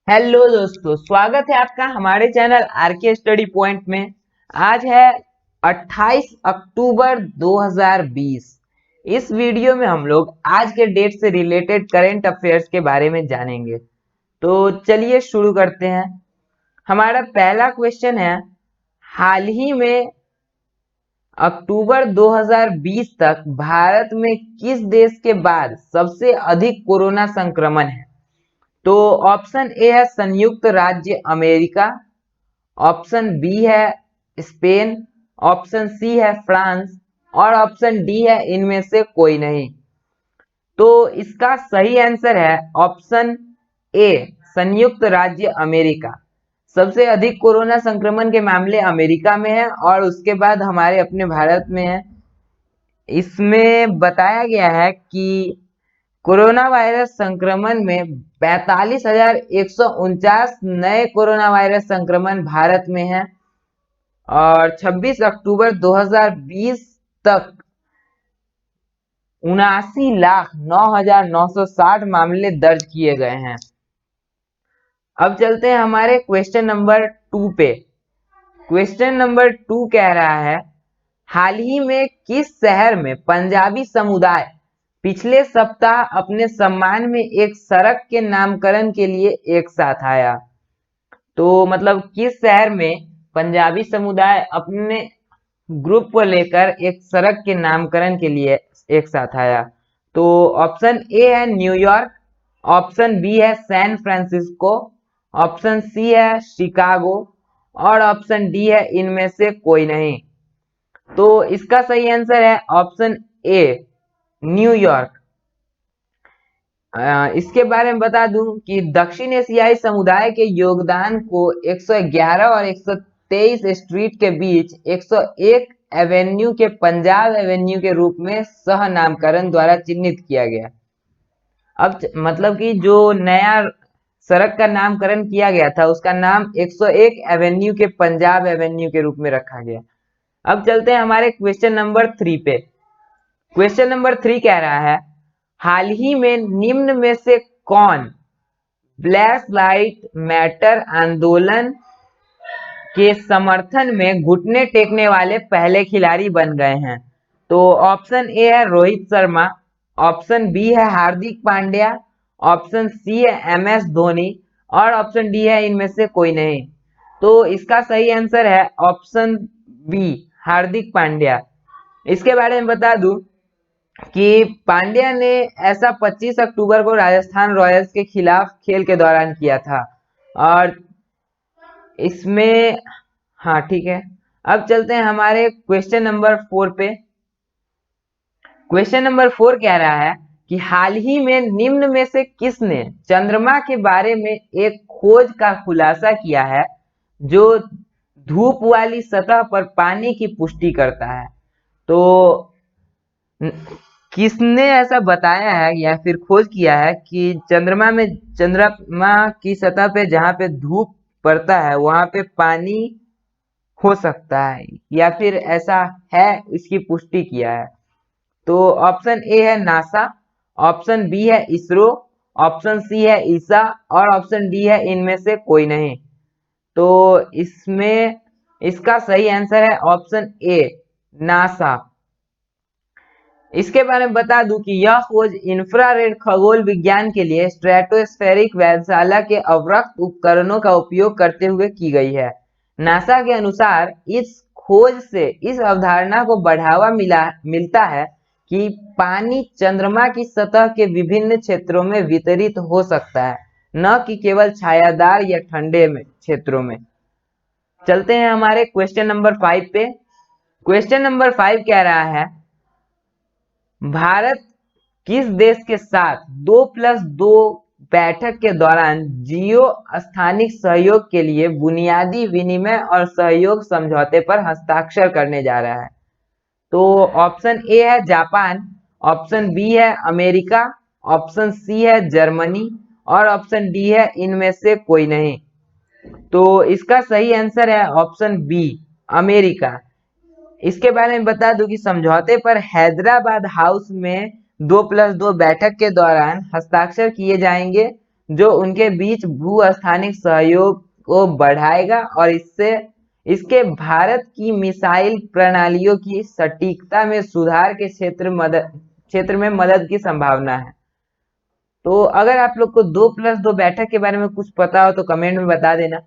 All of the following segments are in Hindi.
हेलो दोस्तों, स्वागत है आपका हमारे चैनल आरके स्टडी पॉइंट में। आज है 28 अक्टूबर 2020। इस वीडियो में हम लोग आज के डेट से रिलेटेड करंट अफेयर्स के बारे में जानेंगे। तो चलिए शुरू करते हैं। हमारा पहला क्वेश्चन है, हाल ही में अक्टूबर 2020 तक भारत में किस देश के बाद सबसे अधिक कोरोना संक्रमण है? तो ऑप्शन ए है संयुक्त राज्य अमेरिका, ऑप्शन बी है स्पेन, ऑप्शन सी है फ्रांस और ऑप्शन डी है इनमें से कोई नहीं। तो इसका सही आंसर है ऑप्शन ए, संयुक्त राज्य अमेरिका। सबसे अधिक कोरोना संक्रमण के मामले अमेरिका में है और उसके बाद हमारे अपने भारत में है। इसमें बताया गया है कि कोरोना वायरस संक्रमण में 45,149 नए कोरोना वायरस संक्रमण भारत में है और 26 अक्टूबर 2020 तक 79,09,960 मामले दर्ज किए गए हैं। अब चलते हैं हमारे क्वेश्चन नंबर 2 पे। क्वेश्चन नंबर 2 कह रहा है, हाल ही में किस शहर में पंजाबी समुदाय पिछले सप्ताह अपने सम्मान में एक सड़क के नामकरण के लिए एक साथ आया? तो मतलब किस शहर में पंजाबी समुदाय अपने ग्रुप को लेकर एक सड़क के नामकरण के लिए एक साथ आया? तो ऑप्शन ए है न्यूयॉर्क, ऑप्शन बी है सैन फ्रांसिस्को, ऑप्शन सी है शिकागो और ऑप्शन डी है इनमें से कोई नहीं। तो इसका सही आंसर है ऑप्शन ए, न्यूयॉर्क। इसके बारे में बता दूं कि दक्षिण एशियाई समुदाय के योगदान को 111 और 123 स्ट्रीट के बीच 101 एवेन्यू के पंजाब एवेन्यू के रूप में सह नामकरण द्वारा चिन्हित किया गया। अब मतलब कि जो नया सड़क का नामकरण किया गया था उसका नाम 101 एवेन्यू के पंजाब एवेन्यू के रूप में रखा गया। अब चलते हैं हमारे क्वेश्चन नंबर 3 पे। क्वेश्चन नंबर 3 कह रहा है, हाल ही में निम्न में से कौन ब्लैक लाइट मैटर आंदोलन के समर्थन में घुटने टेकने वाले पहले खिलाड़ी बन गए हैं? तो ऑप्शन ए है रोहित शर्मा, ऑप्शन बी है हार्दिक पांड्या, ऑप्शन सी है एमएस धोनी और ऑप्शन डी है इनमें से कोई नहीं। तो इसका सही आंसर है ऑप्शन बी, हार्दिक पांड्या। इसके बारे में बता दूं कि पांड्या ने ऐसा 25 अक्टूबर को राजस्थान रॉयल्स के खिलाफ खेल के दौरान किया था और इसमें, हाँ ठीक है। अब चलते हैं हमारे क्वेश्चन नंबर 4 पे। क्वेश्चन नंबर 4 कह रहा है कि हाल ही में निम्न में से किसने चंद्रमा के बारे में एक खोज का खुलासा किया है जो धूप वाली सतह पर पानी की पुष्टि करता है? तो किसने ऐसा बताया है या फिर खोज किया है कि चंद्रमा की सतह पे जहां पे धूप पड़ता है वहां पे पानी हो सकता है या फिर ऐसा है, इसकी पुष्टि किया है? तो ऑप्शन ए है नासा, ऑप्शन बी है इसरो, ऑप्शन सी है ईसा और ऑप्शन डी है इनमें से कोई नहीं। तो इसमें इसका सही आंसर है ऑप्शन ए, नासा। इसके बारे में बता दूं कि यह खोज इंफ्रारेड खगोल विज्ञान के लिए स्ट्रेटोस्फेरिक वेधशाला के अवरक्त उपकरणों का उपयोग करते हुए की गई है। नासा के अनुसार इस खोज से इस अवधारणा को बढ़ावा मिलता है कि पानी चंद्रमा की सतह के विभिन्न क्षेत्रों में वितरित हो सकता है, न कि केवल छायादार या ठंडे में क्षेत्रों में। चलते हैं हमारे क्वेश्चन नंबर 5 पे। क्वेश्चन नंबर 5 कह रहा है, भारत किस देश के साथ 2+2 बैठक के दौरान जियो स्थानिक सहयोग के लिए बुनियादी विनिमय और सहयोग समझौते पर हस्ताक्षर करने जा रहा है? तो ऑप्शन ए है जापान, ऑप्शन बी है अमेरिका, ऑप्शन सी है जर्मनी और ऑप्शन डी है इनमें से कोई नहीं। तो इसका सही आंसर है ऑप्शन बी, अमेरिका। इसके बारे में बता दूं कि समझौते पर हैदराबाद हाउस में 2+2 बैठक के दौरान हस्ताक्षर किए जाएंगे जो उनके बीच भू-स्थानिक सहयोग को बढ़ाएगा और इससे इसके भारत की मिसाइल प्रणालियों की सटीकता में सुधार के क्षेत्र में मदद की संभावना है। तो अगर आप लोग को 2+2 बैठक के बारे में कुछ पता हो तो कमेंट में बता देना,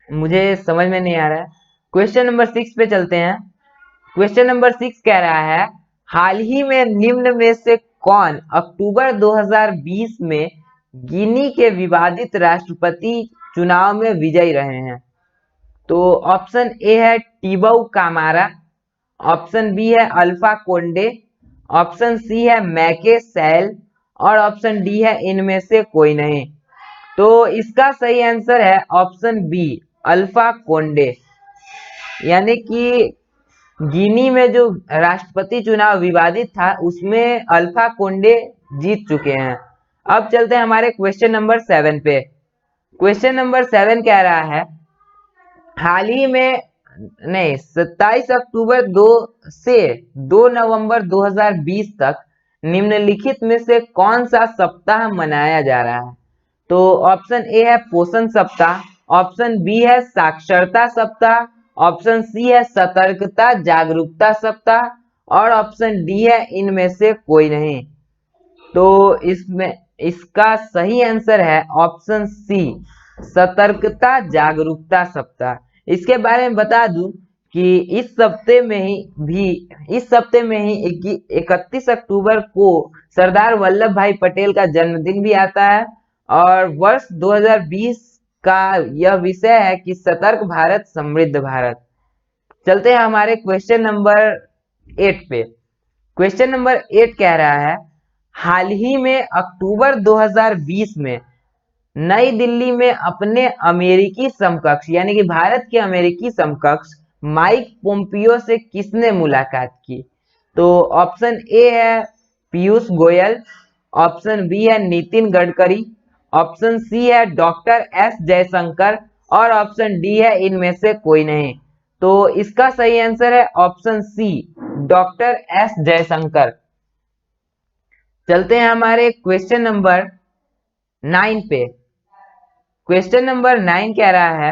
मुझे समझ में नहीं आ रहा है। क्वेश्चन नंबर 6 पे चलते हैं। क्वेश्चन नंबर 6 कह रहा है, हाल ही में निम्न में से कौन अक्टूबर 2020 में गिनी के विवादित राष्ट्रपति चुनाव में विजयी रहे हैं? तो ऑप्शन ए है टिबऊ कामारा, ऑप्शन बी है अल्फा कोंडे, ऑप्शन सी है मैके सैल और ऑप्शन डी है इनमें से कोई नहीं। तो इसका सही आंसर है ऑप्शन बी अल्फा कोंडे, यानी कि गिनी में जो राष्ट्रपति चुनाव विवादित था उसमें अल्फा कोंडे जीत चुके हैं। अब चलते हैं हमारे क्वेश्चन नंबर 7 पे। क्वेश्चन नंबर 7 कह रहा है, हाल ही में 27 अक्टूबर 2 से 2 नवंबर 2020 तक निम्नलिखित में से कौन सा सप्ताह मनाया जा रहा है? तो ऑप्शन ए है पोषण सप्ताह, ऑप्शन बी है साक्षरता सप्ताह, ऑप्शन सी है सतर्कता जागरूकता सप्ताह और ऑप्शन डी है इनमें से कोई नहीं। तो इसमें इसका सही आंसर है ऑप्शन सी सतर्कता जागरूकता सप्ताह। इसके बारे में बता दूं कि इस सप्ते में ही 31 अक्टूबर को सरदार वल्लभ भाई पटेल का जन्मदिन भी आता है और वर्ष 2020 का यह विषय है कि सतर्क भारत समृद्ध भारत। चलते हैं हमारे क्वेश्चन नंबर 8 पे। क्वेश्चन नंबर 8 कह रहा है, हाल ही में अक्टूबर 2020 में नई दिल्ली में अपने अमेरिकी समकक्ष यानी कि भारत के अमेरिकी समकक्ष माइक पोम्पियो से किसने मुलाकात की? तो ऑप्शन ए है पीयूष गोयल, ऑप्शन बी है नितिन गडकरी, ऑप्शन सी है डॉक्टर एस जयशंकर और ऑप्शन डी है इनमें से कोई नहीं। तो इसका सही आंसर है option C doctor S Jaishankar. चलते हैं हमारे क्वेश्चन नंबर 9 पे। क्वेश्चन नंबर 9 कह रहा है,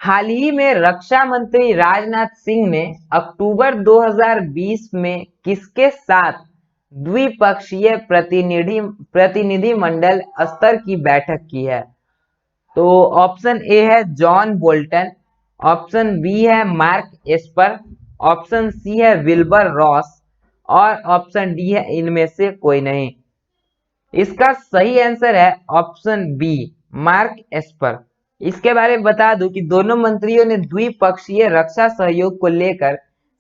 हाल ही में रक्षा मंत्री राजनाथ सिंह ने अक्टूबर 2020 में किसके साथ द्विपक्षीय प्रतिनिधि मंडल स्तर की बैठक की है? तो ऑप्शन ए है जॉन बोल्टन, ऑप्शन बी है मार्क एस्पर, ऑप्शन सी है विल्बर रॉस और ऑप्शन डी है इनमें से कोई नहीं। इसका सही आंसर है ऑप्शन बी मार्क एस्पर। इसके बारे में बता दूं कि दोनों मंत्रियों ने द्विपक्षीय रक्षा सहयोग को लेकर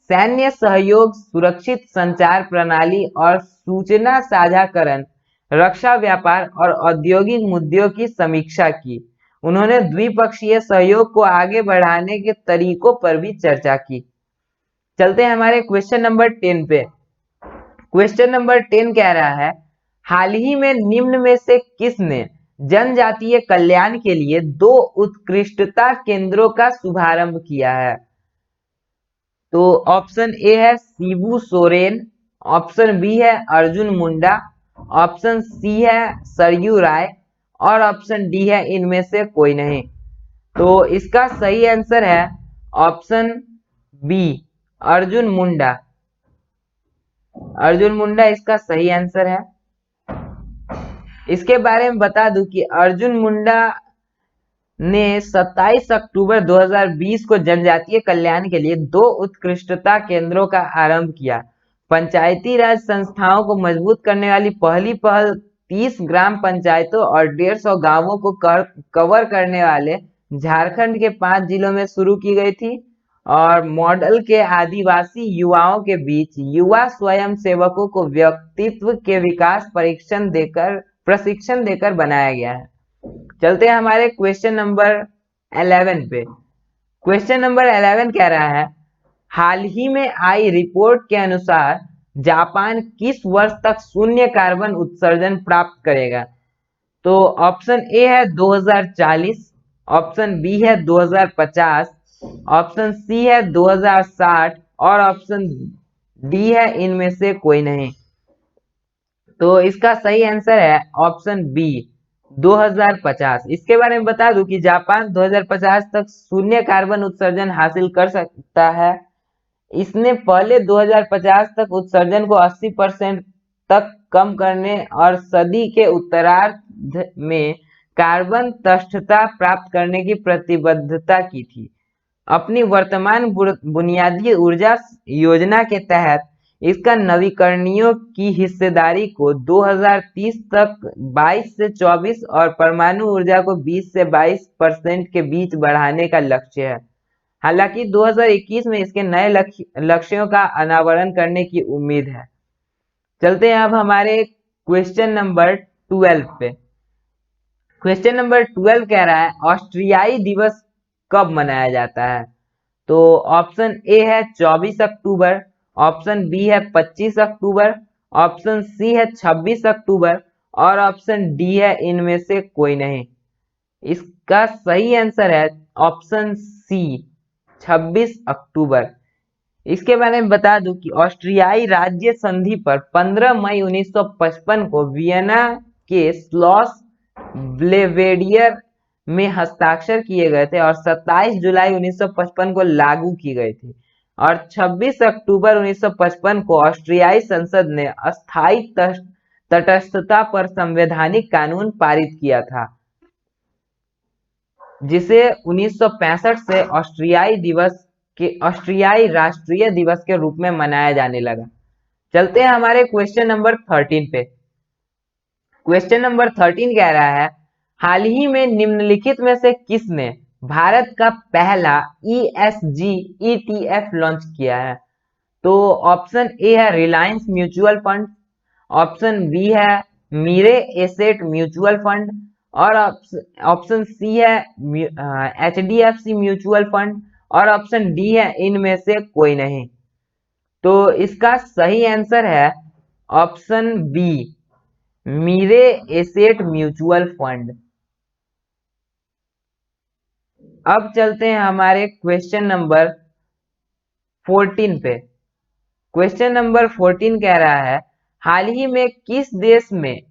सैन्य सहयोग, सुरक्षित संचार प्रणाली और सूचना साझाकरण, रक्षा व्यापार और औद्योगिक मुद्दों की समीक्षा की। उन्होंने द्विपक्षीय सहयोग को आगे बढ़ाने के तरीकों पर भी चर्चा की। चलते हैं हमारे क्वेश्चन नंबर 10 पे। क्वेश्चन नंबर 10 कह रहा है, हाल ही में निम्न में से किसने जनजातीय कल्याण के लिए 2 उत्कृष्टता केंद्रों का शुभारंभ किया है? तो ऑप्शन ए है शिबू सोरेन, ऑप्शन बी है अर्जुन मुंडा, ऑप्शन सी है सरयू राय और ऑप्शन डी है इनमें से कोई नहीं। तो इसका सही आंसर है ऑप्शन बी अर्जुन मुंडा। अर्जुन मुंडा इसका सही आंसर है। इसके बारे में बता दूं कि अर्जुन मुंडा ने 27 अक्टूबर 2020 को जनजातीय कल्याण के लिए 2 उत्कृष्टता केंद्रों का आरंभ किया। पंचायती राज संस्थाओं को मजबूत करने वाली पहली पहल 30 ग्राम पंचायतों और 150 गांवों को कवर करने वाले झारखंड के 5 जिलों में शुरू की गई थी और मॉडल के आदिवासी युवाओं के बीच युवा स्वयं सेवकों को व्यक्तित्व के विकास प्रशिक्षण देकर बनाया गया है। चलते हैं हमारे क्वेश्चन नंबर 11 पे। क्वेश्चन नंबर 11 कह रहा है, हाल ही में आई रिपोर्ट के अनुसार जापान किस वर्ष तक शून्य कार्बन उत्सर्जन प्राप्त करेगा? तो ऑप्शन ए है 2040, ऑप्शन बी है 2050, ऑप्शन सी है 2060 और ऑप्शन डी है इनमें से कोई नहीं। तो इसका सही आंसर है ऑप्शन बी 2050। इसके बारे में बता दूं कि जापान 2050 तक शून्य कार्बन उत्सर्जन हासिल कर सकता है। इसने पहले 2050 तक उत्सर्जन को 80% तक कम करने और सदी के उत्तरार्ध में कार्बन तटस्थता प्राप्त करने की प्रतिबद्धता की थी। अपनी वर्तमान बुनियादी ऊर्जा योजना के तहत इसका नवीकरणीयों की हिस्सेदारी को 2030 तक 22 से 24 और परमाणु ऊर्जा को 20 से 22% के बीच बढ़ाने का लक्ष्य है। हालांकि 2021 में इसके नए लक्ष्यों का अनावरण करने की उम्मीद है। चलते हैं अब हमारे क्वेश्चन नंबर 12 पे। क्वेश्चन नंबर 12 कह रहा है ऑस्ट्रियाई दिवस कब मनाया जाता है? तो ऑप्शन ए है 24 अक्टूबर, ऑप्शन बी है 25 अक्टूबर, ऑप्शन सी है 26 अक्टूबर और ऑप्शन डी है इनमें से कोई नहीं। इसका सही आंसर है ऑप्शन सी 26 अक्टूबर। इसके बारे में बता दूं कि ऑस्ट्रियाई राज्य संधि पर 15 मई 1955 को वियना के स्लॉस ब्लेवेडियर में हस्ताक्षर किए गए थे और 27 जुलाई 1955 को लागू की गई थी और 26 अक्टूबर 1955 को ऑस्ट्रियाई संसद ने अस्थायी तटस्थता पर संवैधानिक कानून पारित किया था, जिसे 1965 से ऑस्ट्रियाई राष्ट्रीय दिवस के रूप में मनाया जाने लगा। चलते हैं हमारे क्वेश्चन नंबर 13 पे। क्वेश्चन नंबर 13 कह रहा है हाल ही में निम्नलिखित में से किसने भारत का पहला ESG ETF लॉन्च किया है? तो ऑप्शन ए है Reliance mutual fund, option B है मीरे एसेट म्यूचुअल फंड और ऑप्शन सी है HDFC म्यूचुअल फंड और ऑप्शन डी है इनमें से कोई नहीं। तो इसका सही आंसर है ऑप्शन बी मीरे एसेट म्यूचुअल फंड। अब चलते हैं हमारे क्वेश्चन नंबर 14 पे। क्वेश्चन नंबर 14 कह रहा है हाल ही में किस देश में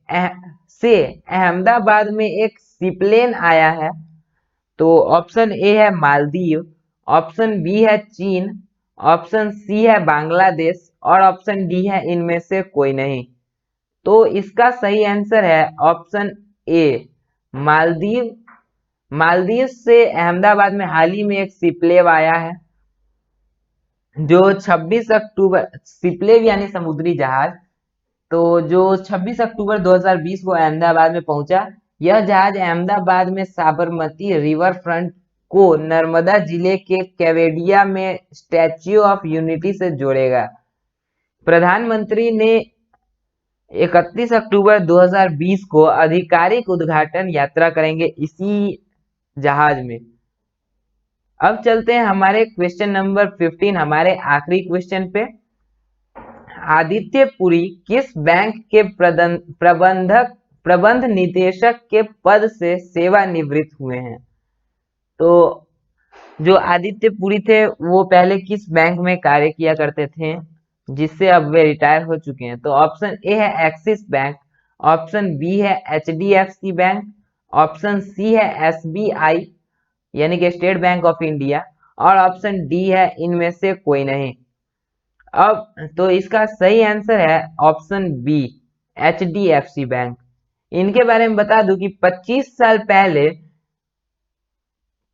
से अहमदाबाद में एक सीप्लेन आया है? तो ऑप्शन ए है मालदीव, ऑप्शन बी है चीन, ऑप्शन सी है बांग्लादेश और ऑप्शन डी है इनमें से कोई नहीं। तो इसका सही आंसर है ऑप्शन ए मालदीव। मालदीव से अहमदाबाद में हाल ही में एक सीप्लेव आया है जो 26 अक्टूबर, सीप्लेव यानी समुद्री जहाज, तो जो 26 अक्टूबर 2020 को अहमदाबाद में पहुंचा। यह जहाज अहमदाबाद में साबरमती रिवर फ्रंट को नर्मदा जिले के केवडिया में स्टैच्यू ऑफ यूनिटी से जोड़ेगा। प्रधानमंत्री ने 31 अक्टूबर 2020 को आधिकारिक उद्घाटन यात्रा करेंगे इसी जहाज में। अब चलते हैं हमारे क्वेश्चन नंबर 15, हमारे आखिरी क्वेश्चन पे। आदित्य पुरी किस बैंक के प्रबंध निदेशक के पद से सेवानिवृत्त हुए हैं? तो जो आदित्य पुरी थे वो पहले किस बैंक में कार्य किया करते थे जिससे अब वे रिटायर हो चुके हैं? तो ऑप्शन ए है एक्सिस बैंक, ऑप्शन बी है HDFC बैंक, ऑप्शन सी है SBI यानी कि स्टेट बैंक ऑफ इंडिया और ऑप्शन डी है इनमें से कोई नहीं। अब तो इसका सही आंसर है ऑप्शन बी HDFC बैंक। इनके बारे में बता दूं कि 25 साल पहले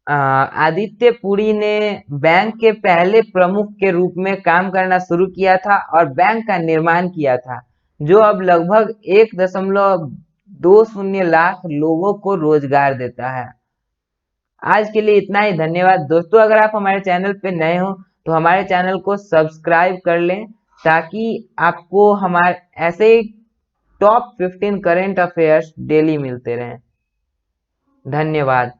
आदित्य पुरी ने बैंक के पहले प्रमुख के रूप में काम करना शुरू किया था और बैंक का निर्माण किया था जो अब लगभग 1.20 लाख लोगों को रोजगार देता है। आज के लिए इतना ही, धन्यवाद दोस्तों। अगर आप हमारे चैनल पे नए हो तो हमारे चैनल को सब्सक्राइब कर लें ताकि आपको हमारे ऐसे टॉप 15 करेंट अफेयर्स डेली मिलते रहें। धन्यवाद।